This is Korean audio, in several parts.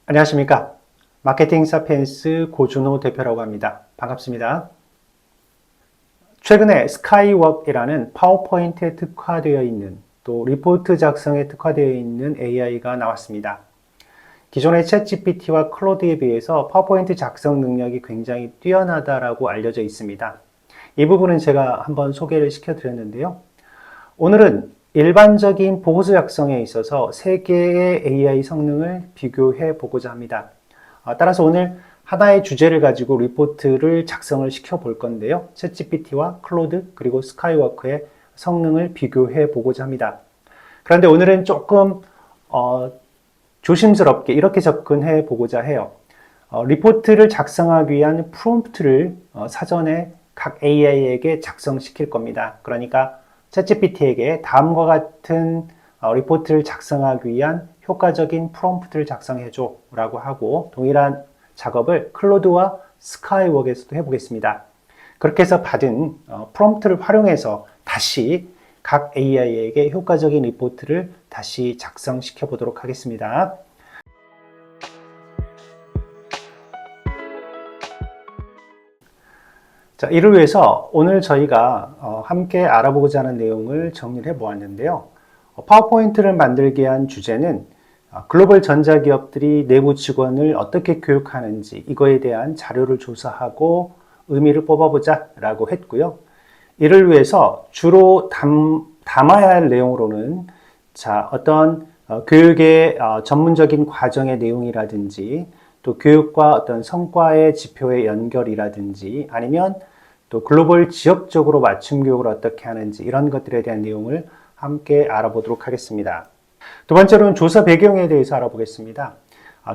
안녕하십니까. 마케팅 사피엔스 고준호 대표라고 합니다. 반갑습니다. 최근에 스카이웍이라는 파워포인트에 특화되어 있는 또 리포트 작성에 특화되어 있는 AI가 나왔습니다. 기존의 챗GPT와 클로드에 비해서 파워포인트 작성 능력이 굉장히 뛰어나다라고 알려져 있습니다. 이 부분은 제가 한번 소개를 시켜드렸는데요. 오늘은 일반적인 보고서 작성에 있어서 세 개의 AI 성능을 비교해 보고자 합니다. 따라서 오늘 하나의 주제를 가지고 리포트를 작성을 시켜 볼 건데요. 챗GPT와 클로드 그리고 스카이워크의 성능을 비교해 보고자 합니다. 그런데 오늘은 조금 조심스럽게 이렇게 접근해 보고자 해요. 리포트를 작성하기 위한 프롬프트를 사전에 각 AI에게 작성시킬 겁니다. 그러니까 챗GPT에게 다음과 같은 리포트를 작성하기 위한 효과적인 프롬프트를 작성해줘 라고 하고 동일한 작업을 클로드와 스카이웍에서도 해보겠습니다. 그렇게 해서 받은 프롬프트를 활용해서 다시 각 AI에게 효과적인 리포트를 다시 작성시켜 보도록 하겠습니다. 자, 이를 위해서 오늘 저희가 함께 알아보고자 하는 내용을 정리를 해 보았는데요. 파워포인트를 만들게 한 주제는 글로벌 전자기업들이 내부 직원을 어떻게 교육하는지 이거에 대한 자료를 조사하고 의미를 뽑아보자 라고 했고요. 이를 위해서 주로 담아야 할 내용으로는 어떤 교육의 전문적인 과정의 내용이라든지 또 교육과 어떤 성과의 지표의 연결이라든지 아니면 또 글로벌 지역적으로 맞춤 교육을 어떻게 하는지 이런 것들에 대한 내용을 함께 알아보도록 하겠습니다. 두 번째로는 조사 배경에 대해서 알아보겠습니다.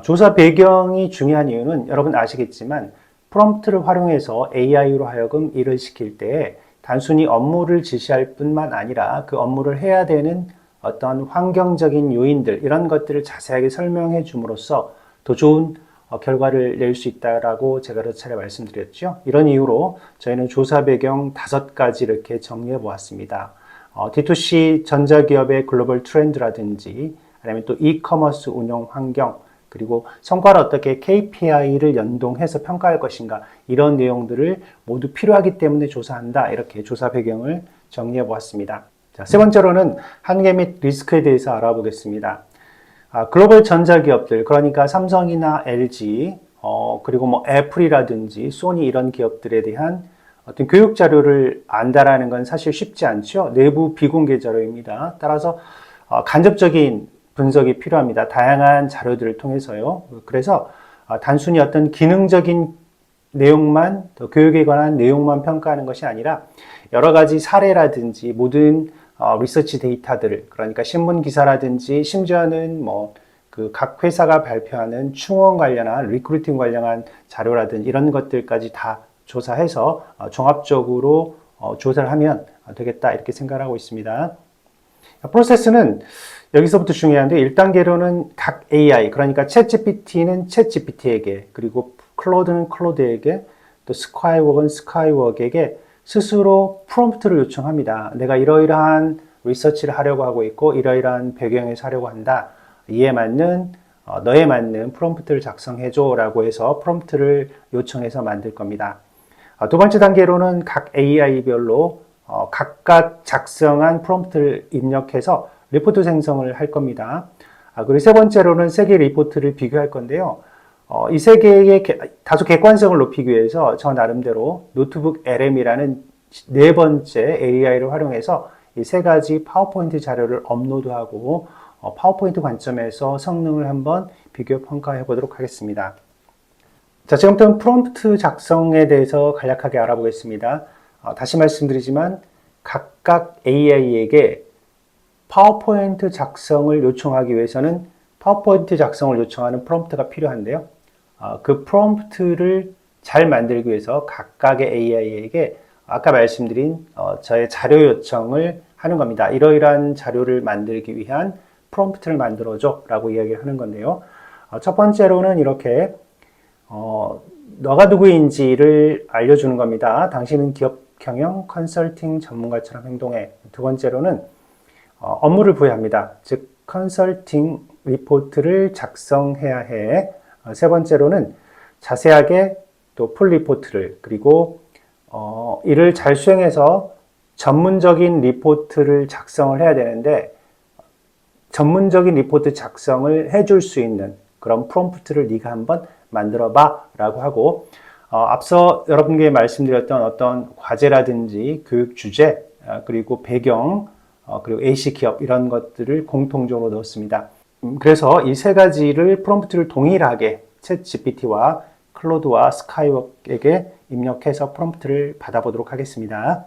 조사 배경이 중요한 이유는 여러분 아시겠지만 프롬프트를 활용해서 AI로 하여금 일을 시킬 때 단순히 업무를 지시할 뿐만 아니라 그 업무를 해야 되는 어떤 환경적인 요인들 이런 것들을 자세하게 설명해 줌으로써 더 좋은 결과를 낼 수 있다라고 제가 여러 차례 말씀드렸죠. 이런 이유로 저희는 조사 배경 5가지 이렇게 정리해 보았습니다. D2C 전자기업의 글로벌 트렌드라든지 아니면 또 이커머스 운영 환경 그리고 성과를 어떻게 KPI를 연동해서 평가할 것인가 이런 내용들을 모두 필요하기 때문에 조사한다 이렇게 조사 배경을 정리해 보았습니다. 자, 세 번째로는 한계 및 리스크에 대해서 알아보겠습니다. 글로벌 전자기업들 그러니까 삼성이나 LG 그리고 애플이라든지 소니 이런 기업들에 대한 어떤 교육 자료를 안다라는 건 사실 쉽지 않죠. 내부 비공개 자료입니다. 따라서 간접적인 분석이 필요합니다. 다양한 자료들을 통해서요. 그래서 단순히 어떤 기능적인 내용만 또 교육에 관한 내용만 평가하는 것이 아니라 여러 가지 사례라든지 모든 리서치 데이터들 그러니까 신문 기사라든지 심지어는 각 회사가 발표하는 충원 관련한 리크루팅 관련한 자료라든지 이런 것들까지 다 조사해서 종합적으로 조사를 하면 되겠다 이렇게 생각하고 있습니다. 프로세스는 여기서부터 중요한데 1단계로는 각 AI 그러니까 챗GPT는 챗GPT에게 그리고 클로드는 클로드에게 또 스카이웍은 스카이웍에게 스스로 프롬프트를 요청합니다. 내가 이러이러한 리서치를 하려고 하고 있고 이러이러한 배경에서 하려고 한다. 이에 맞는 너에 맞는 프롬프트를 작성해줘 라고 해서 프롬프트를 요청해서 만들 겁니다. 두 번째 단계로는 각 AI별로 각각 작성한 프롬프트를 입력해서 리포트 생성을 할 겁니다. 그리고 세 번째로는 세 개의 리포트를 비교할 건데요. 이 세 개의 다소 객관성을 높이기 위해서 저 나름대로 노트북 LM이라는 네 번째 AI를 활용해서 이 세 가지 파워포인트 자료를 업로드하고 파워포인트 관점에서 성능을 한번 비교 평가해 보도록 하겠습니다. 자, 지금부터는 프롬프트 작성에 대해서 간략하게 알아보겠습니다. 다시 말씀드리지만 각각 AI에게 파워포인트 작성을 요청하기 위해서는 파워포인트 작성을 요청하는 프롬프트가 필요한데요. 그 프롬프트를 잘 만들기 위해서 각각의 AI에게 아까 말씀드린 저의 자료 요청을 하는 겁니다. 이러이러한 자료를 만들기 위한 프롬프트를 만들어줘 라고 이야기를 하는 건데요. 첫 번째로는 이렇게 너가 누구인지를 알려주는 겁니다. 당신은 기업 경영 컨설팅 전문가처럼 행동해. 두 번째로는 업무를 부여합니다. 즉 컨설팅을 리포트를 작성해야 해. 세 번째로는 자세하게 또 풀 리포트를, 그리고 이를 잘 수행해서 전문적인 리포트를 작성을 해야 되는데, 전문적인 리포트 작성을 해줄 수 있는 그런 프롬프트를 네가 한번 만들어 봐 라고 하고, 앞서 여러분께 말씀드렸던 어떤 과제라든지 교육 주제, 그리고 배경, 그리고 AC 기업 이런 것들을 공통적으로 넣었습니다. 그래서 이 세 가지를 프롬프트를 동일하게 챗 GPT와 클로드와 스카이웍에게 입력해서 프롬프트를 받아보도록 하겠습니다.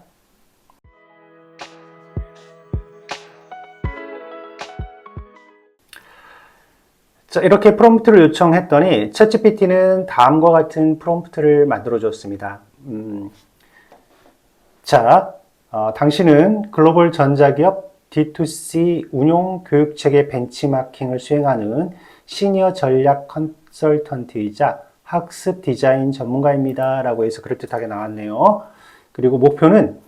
자, 이렇게 프롬프트를 요청했더니 챗GPT는 다음과 같은 프롬프트를 만들어줬습니다. 자, 당신은 글로벌 전자기업 D2C 운용 교육체계 벤치마킹을 수행하는 시니어 전략 컨설턴트이자 학습 디자인 전문가입니다. 라고 해서 그럴듯하게 나왔네요. 그리고 목표는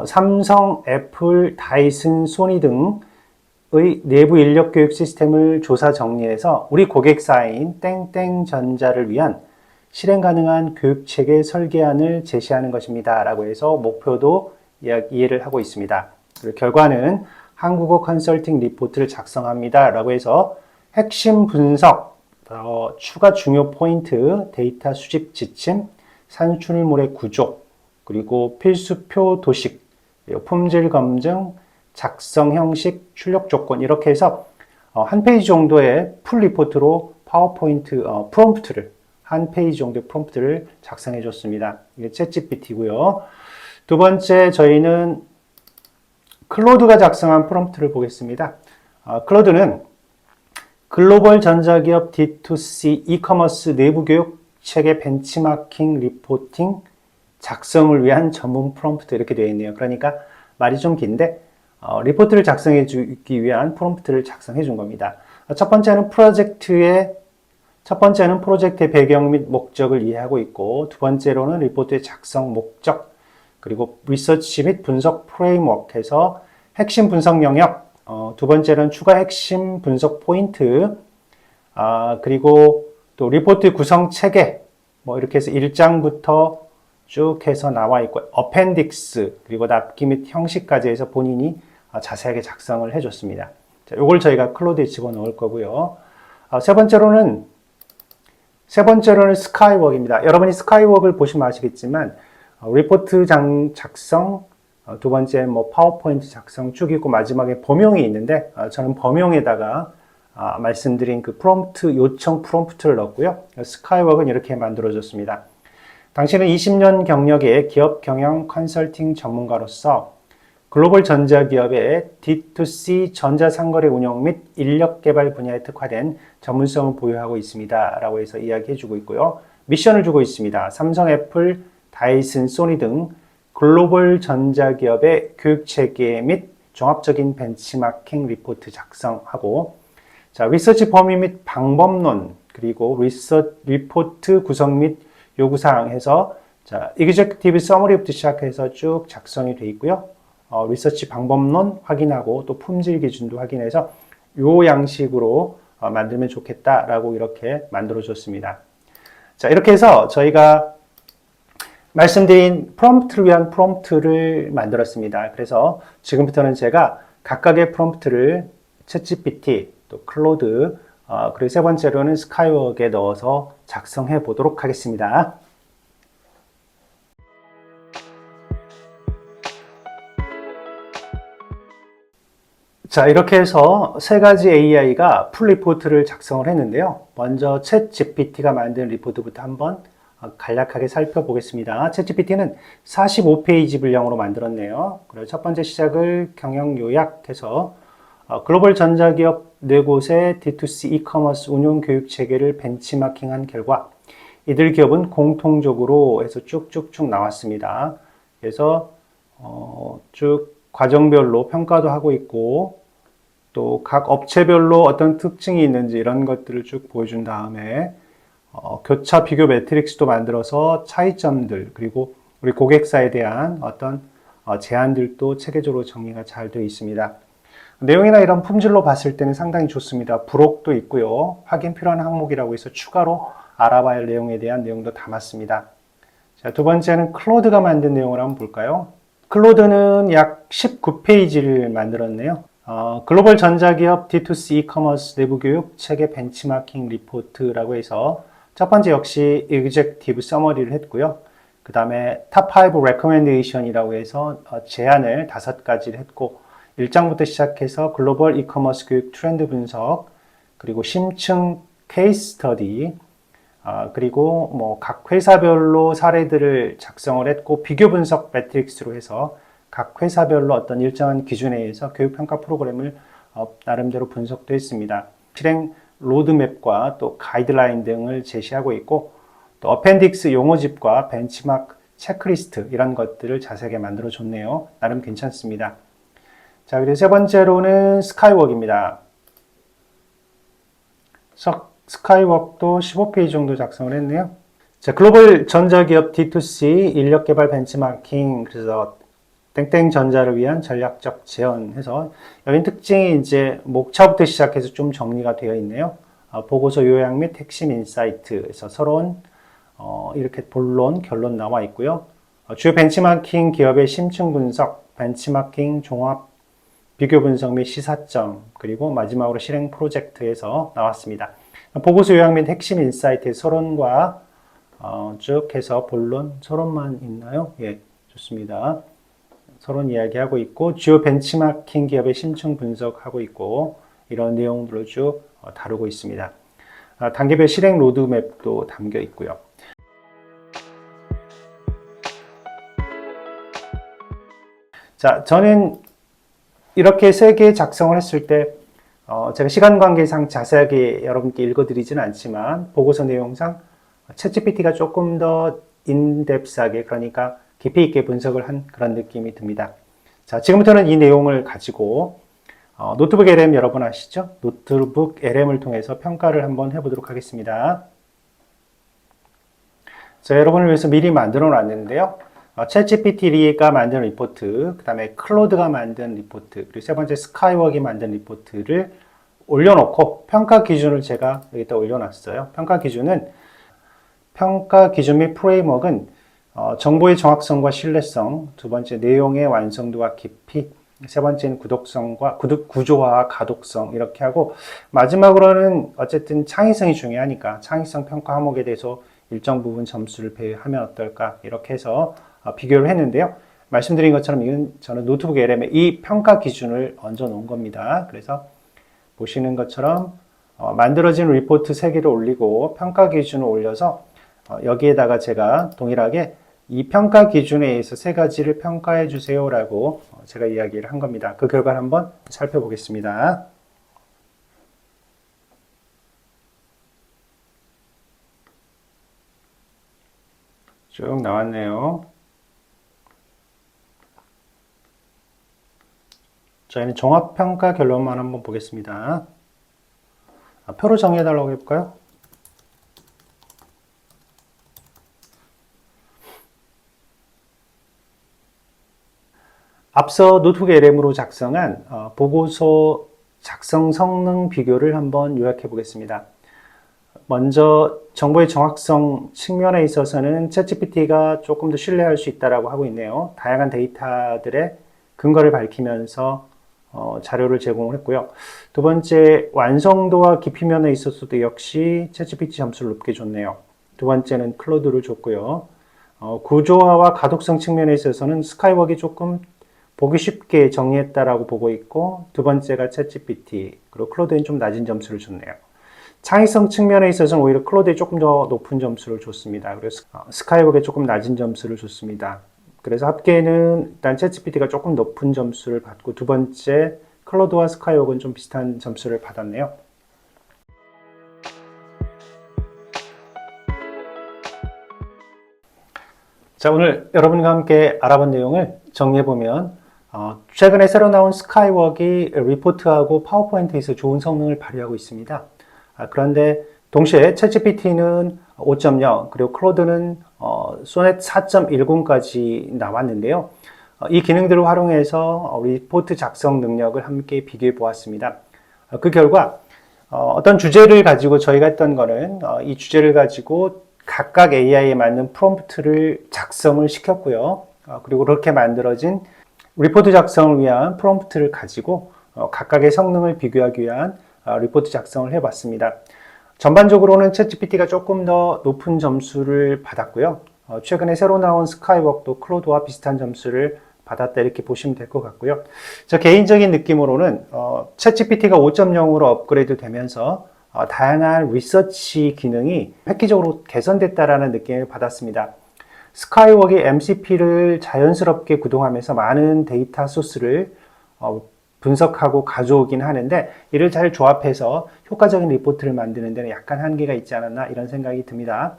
삼성, 애플, 다이슨, 소니 등의 내부 인력 교육 시스템을 조사 정리해서 우리 고객사인 땡땡전자를 위한 실행 가능한 교육체계 설계안을 제시하는 것입니다. 라고 해서 목표도 이해를 하고 있습니다. 그리고 결과는 한국어 컨설팅 리포트를 작성합니다. 라고 해서 핵심 분석, 추가 중요 포인트, 데이터 수집 지침, 산출물의 구조, 그리고 필수표 도식, 품질 검증, 작성 형식, 출력 조건 이렇게 해서 한 페이지 정도의 풀 리포트로 파워포인트 프롬프트를 한 페이지 정도의 프롬프트를 작성해 줬습니다. 이게 챗GPT고요. 두 번째 저희는 클로드가 작성한 프롬프트를 보겠습니다. 클로드는 글로벌 전자기업 D2C 이커머스 내부 교육 체계 벤치마킹 리포팅 작성을 위한 전문 프롬프트 이렇게 되어 있네요. 그러니까 말이 좀 긴데 리포트를 작성해 주기 위한 프롬프트를 작성해 준 겁니다. 첫 번째는 프로젝트의 배경 및 목적을 이해하고 있고, 두 번째로는 리포트의 작성 목적, 그리고 리서치 및 분석 프레임워크에서 핵심 분석 영역, 두 번째는 추가 핵심 분석 포인트, 그리고 또 리포트 구성 체계, 뭐 이렇게 해서 1장부터 쭉 해서 나와 있고, 어펜딕스, 그리고 납기 및 형식까지 해서 본인이 자세하게 작성을 해줬습니다. 자, 요걸 저희가 클로드에 집어넣을 거고요. 세 번째로는 스카이웍입니다. 여러분이 스카이웍을 보시면 아시겠지만, 리포트 작성, 두 번째 파워포인트 작성 쭉 있고 마지막에 범용이 있는데, 저는 범용에다가 말씀드린 그 프롬프트 요청 프롬프트를 넣었고요. 스카이웍은 이렇게 만들어졌습니다. 당신은 20년 경력의 기업 경영 컨설팅 전문가로서 글로벌 전자기업의 D2C 전자상거래 운영 및 인력 개발 분야에 특화된 전문성을 보유하고 있습니다. 라고 해서 이야기해주고 있고요. 미션을 주고 있습니다. 삼성, 애플, 다이슨, 소니 등 글로벌 전자기업의 교육체계 및 종합적인 벤치마킹 리포트 작성하고, 자, 리서치 범위 및 방법론, 그리고 리포트 구성 및 요구사항 해서, 자, Executive Summary부터 시작해서 쭉 작성이 되어 있고요. 리서치 방법론 확인하고 또 품질 기준도 확인해서 요 양식으로 만들면 좋겠다라고 이렇게 만들어줬습니다. 자, 이렇게 해서 저희가 말씀드린 프롬프트를 위한 프롬프트를 만들었습니다. 그래서 지금부터는 제가 각각의 프롬프트를 챗GPT, 또 클로드, 그리고 세 번째로는 스카이웍에 넣어서 작성해 보도록 하겠습니다. 자, 이렇게 해서 세 가지 AI가 풀 리포트를 작성을 했는데요. 먼저 챗GPT가 만든 리포트부터 한번 간략하게 살펴보겠습니다. 챗GPT는 45페이지 분량으로 만들었네요. 그리고 첫 번째 시작을 경영 요약해서 글로벌 전자기업 4곳의 D2C 이커머스 운용 교육 체계를 벤치마킹한 결과 이들 기업은 공통적으로 해서 쭉쭉쭉 나왔습니다. 그래서 쭉 과정별로 평가도 하고 있고, 또 각 업체별로 어떤 특징이 있는지 이런 것들을 쭉 보여준 다음에 교차 비교 매트릭스도 만들어서 차이점들, 그리고 우리 고객사에 대한 어떤 제안들도 체계적으로 정리가 잘 되어 있습니다. 내용이나 이런 품질로 봤을 때는 상당히 좋습니다. 부록도 있고요. 확인 필요한 항목이라고 해서 추가로 알아봐야 할 내용에 대한 내용도 담았습니다. 자, 두 번째는 클로드가 만든 내용을 한번 볼까요? 클로드는 약 19페이지를 만들었네요. 글로벌 전자기업 D2C 이커머스 내부 교육 체계 벤치마킹 리포트라고 해서 첫 번째 역시 executive summary를 했고요. 그 다음에 top 5 recommendation이라고 해서 제안을 5가지를 했고 1장부터 시작해서 글로벌 이커머스 교육 트렌드 분석, 그리고 심층 케이스 스터디, 그리고 뭐 각 회사별로 사례들을 작성을 했고 비교 분석 매트릭스로 해서 각 회사별로 어떤 일정한 기준에 의해서 교육평가 프로그램을 나름대로 분석도 했습니다. 실행 로드맵과 또 가이드라인 등을 제시하고 있고 또 어펜딕스 용어집과 벤치마크 체크리스트 이런 것들을 자세하게 만들어 줬네요. 나름 괜찮습니다. 자, 그리고 세 번째로는 스카이웍입니다. 스카이웍도 15페이지 정도 작성을 했네요. 자, 글로벌 전자기업 D2C 인력개발 벤치마킹, 그래서 땡땡전자를 위한 전략적 재현해서 여기 특징이 이제 목차부터 시작해서 좀 정리가 되어 있네요. 보고서 요약 및 핵심 인사이트에서 서론, 이렇게 본론, 결론 나와 있고요. 주요 벤치마킹 기업의 심층 분석, 벤치마킹 종합 비교 분석 및 시사점, 그리고 마지막으로 실행 프로젝트에서 나왔습니다. 보고서 요약 및 핵심 인사이트의 서론과 쭉 해서 본론, 서론만 있나요? 예, 좋습니다. 서론 이야기하고 있고 주요 벤치마킹 기업의 심층 분석하고 있고 이런 내용들을 쭉 다루고 있습니다. 단계별 실행 로드맵도 담겨 있고요. 자, 저는 이렇게 3개 작성을 했을 때 제가 시간 관계상 자세하게 여러분께 읽어드리지는 않지만 보고서 내용상 챗GPT가 조금 더 인덱스하게, 그러니까 깊이 있게 분석을 한 그런 느낌이 듭니다. 자, 지금부터는 이 내용을 가지고 노트북 LM 여러분 아시죠? 노트북 LM을 통해서 평가를 한번 해보도록 하겠습니다. 자, 여러분을 위해서 미리 만들어 놨는데요. 챗GPT가 만든 리포트, 그 다음에 클로드가 만든 리포트, 그리고 세 번째 스카이웍이 만든 리포트를 올려놓고 평가 기준을 제가 여기다 올려놨어요. 평가 기준 및 프레임워크는 정보의 정확성과 신뢰성, 두 번째 내용의 완성도와 깊이, 세 번째는 구조화와 가독성 이렇게 하고 마지막으로는 어쨌든 창의성이 중요하니까 창의성 평가 항목에 대해서 일정 부분 점수를 배하면 어떨까 이렇게 해서 비교를 했는데요. 말씀드린 것처럼 이건 저는 노트북 LM에 이 평가 기준을 얹어 놓은 겁니다. 그래서 보시는 것처럼 만들어진 리포트 3개를 올리고 평가 기준을 올려서 여기에다가 제가 동일하게 이 평가 기준에 의해서 3가지를 평가해 주세요 라고 제가 이야기를 한 겁니다. 그 결과를 한번 살펴보겠습니다. 쭉 나왔네요. 저희는 종합평가 결론만 한번 보겠습니다. 표로 정리해달라고 해볼까요? 앞서 노트북 LM으로 작성한 보고서 작성 성능 비교를 한번 요약해 보겠습니다. 먼저 정보의 정확성 측면에 있어서는 챗GPT가 조금 더 신뢰할 수 있다고 하고 있네요. 다양한 데이터들의 근거를 밝히면서 자료를 제공을 했고요. 두 번째, 완성도와 깊이 면에 있어서도 역시 챗GPT 점수를 높게 줬네요. 두 번째는 클로드를 줬고요. 구조화와 가독성 측면에 있어서는 스카이웍이 조금 보기 쉽게 정리했다라고 보고 있고, 두 번째가 챗GPT, 그리고 클로드는 좀 낮은 점수를 줬네요. 창의성 측면에 있어서는 오히려 클로드에 조금 더 높은 점수를 줬습니다. 그래서 스카이웍에 조금 낮은 점수를 줬습니다. 그래서 합계는 일단 챗GPT가 조금 높은 점수를 받고, 두 번째 클로드와 스카이웍은 좀 비슷한 점수를 받았네요. 자, 오늘 여러분과 함께 알아본 내용을 정리해보면 최근에 새로 나온 스카이웍이 리포트하고 파워포인트에서 좋은 성능을 발휘하고 있습니다. 그런데 동시에 챗GPT는 5.0 그리고 클로드는 소넷 4.10까지 나왔는데요. 이 기능들을 활용해서 리포트 작성 능력을 함께 비교해 보았습니다. 그 결과 어떤 주제를 가지고 저희가 했던 거는 이 주제를 가지고 각각 AI에 맞는 프롬프트를 작성을 시켰고요. 그리고 그렇게 만들어진 리포트 작성을 위한 프롬프트를 가지고 각각의 성능을 비교하기 위한 리포트 작성을 해봤습니다. 전반적으로는 챗GPT가 조금 더 높은 점수를 받았고요. 최근에 새로 나온 스카이웍도 클로드와 비슷한 점수를 받았다 이렇게 보시면 될 것 같고요. 저 개인적인 느낌으로는 챗GPT가 5.0으로 업그레이드 되면서 다양한 리서치 기능이 획기적으로 개선됐다라는 느낌을 받았습니다. 스카이웍이 MCP를 자연스럽게 구동하면서 많은 데이터 소스를 분석하고 가져오긴 하는데 이를 잘 조합해서 효과적인 리포트를 만드는 데는 약간 한계가 있지 않았나 이런 생각이 듭니다.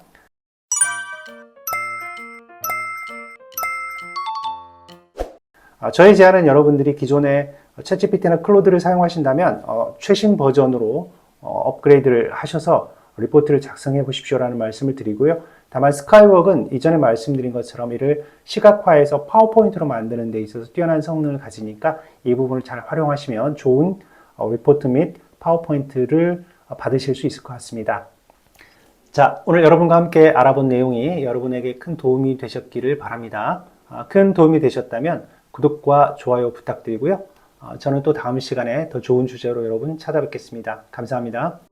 저의 제안은 여러분들이 기존에 챗GPT나 클로드를 사용하신다면 최신 버전으로 업그레이드를 하셔서 리포트를 작성해 보십시오라는 말씀을 드리고요. 다만 스카이웍은 이전에 말씀드린 것처럼 이를 시각화해서 파워포인트로 만드는 데 있어서 뛰어난 성능을 가지니까 이 부분을 잘 활용하시면 좋은 리포트 및 파워포인트를 받으실 수 있을 것 같습니다. 자, 오늘 여러분과 함께 알아본 내용이 여러분에게 큰 도움이 되셨기를 바랍니다. 큰 도움이 되셨다면 구독과 좋아요 부탁드리고요. 저는 또 다음 시간에 더 좋은 주제로 여러분 찾아뵙겠습니다. 감사합니다.